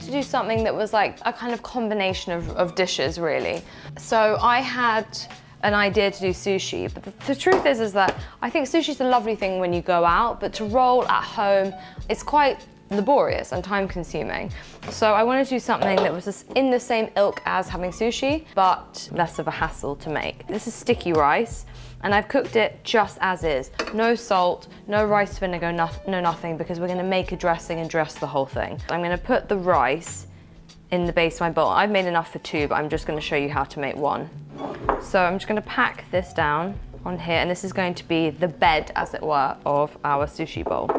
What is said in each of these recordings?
to do something that was like a kind of combination of dishes, really. So I had an idea to do sushi, but the truth is that I think sushi's a lovely thing when you go out, but to roll at home, it's quite laborious and time consuming. So I wanted to do something that was just in the same ilk as having sushi, but less of a hassle to make. This is sticky rice, and I've cooked it just as is. No salt, no rice vinegar, no nothing, because we're gonna make a dressing and dress the whole thing. I'm gonna put the rice in the base of my bowl. I've made enough for 2, but I'm just gonna show you how to make 1. So I'm just gonna pack this down on here, and this is going to be the bed, as it were, of our sushi bowl.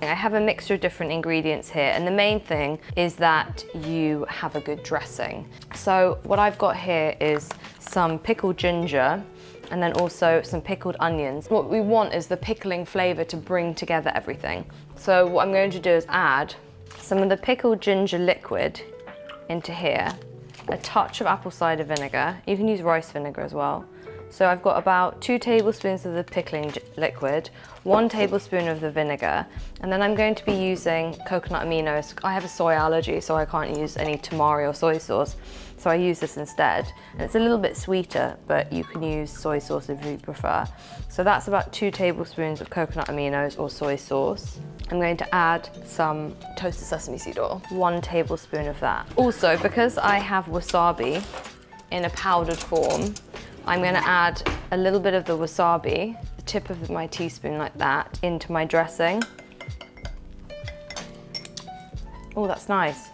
I have a mixture of different ingredients here, and the main thing is that you have a good dressing. So what I've got here is some pickled ginger, and then also some pickled onions. What we want is the pickling flavor to bring together everything. So what I'm going to do is add some of the pickled ginger liquid into here, a touch of apple cider vinegar. You can use rice vinegar as well. So I've got about 2 tablespoons of the pickling liquid, 1 tablespoon of the vinegar, and then I'm going to be using coconut aminos. I have a soy allergy, so I can't use any tamari or soy sauce, so I use this instead. And it's a little bit sweeter, but you can use soy sauce if you prefer. So that's about 2 tablespoons of coconut aminos or soy sauce. I'm going to add some toasted sesame seed oil, 1 tablespoon of that. Also, because I have wasabi in a powdered form, I'm gonna add a little bit of the wasabi, the tip of my teaspoon like that, into my dressing. Oh, that's nice.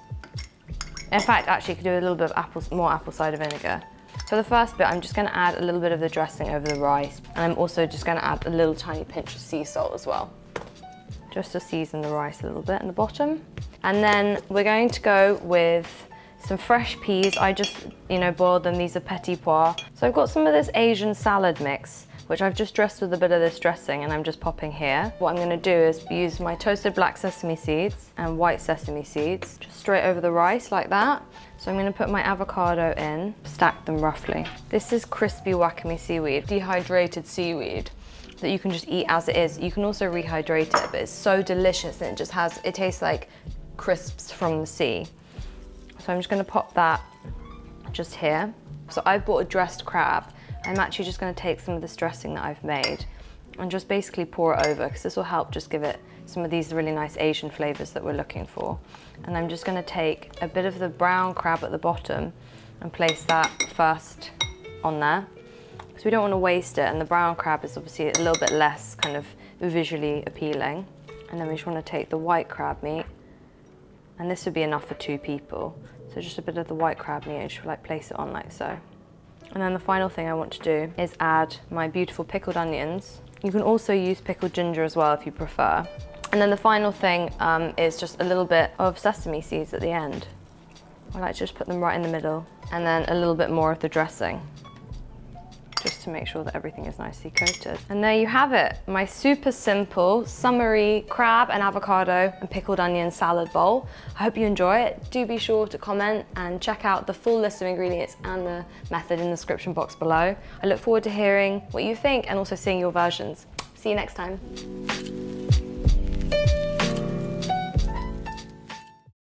In fact, actually, you could do a little bit of more apple cider vinegar. So the first bit, I'm just gonna add a little bit of the dressing over the rice, and I'm also just gonna add a little tiny pinch of sea salt as well, just to season the rice a little bit in the bottom. And then we're going to go with some fresh peas. I just, boiled them. These are petit pois. So I've got some of this Asian salad mix, which I've just dressed with a bit of this dressing, and I'm just popping here. What I'm gonna do is use my toasted black sesame seeds and white sesame seeds, just straight over the rice like that. So I'm gonna put my avocado in, stack them roughly. This is crispy Wakame seaweed, dehydrated seaweed that you can just eat as it is. You can also rehydrate it, but it's so delicious, and it tastes like crisps from the sea. So I'm just gonna pop that just here. So I've bought a dressed crab. I'm actually just gonna take some of this dressing that I've made and just basically pour it over, because this will help just give it some of these really nice Asian flavors that we're looking for. And I'm just gonna take a bit of the brown crab at the bottom and place that first on there. So we don't wanna waste it, and the brown crab is obviously a little bit less kind of visually appealing. And then we just wanna take the white crab meat, and this would be enough for 2 people. So just a bit of the white crab meat, and just like place it on like so. And then the final thing I want to do is add my beautiful pickled onions. You can also use pickled ginger as well if you prefer. And then the final thing is just a little bit of sesame seeds at the end. I like to just put them right in the middle, and then a little bit more of the dressing, just to make sure that everything is nicely coated. And there you have it, my super simple, summery crab and avocado and pickled onion salad bowl. I hope you enjoy it. Do be sure to comment and check out the full list of ingredients and the method in the description box below. I look forward to hearing what you think and also seeing your versions. See you next time.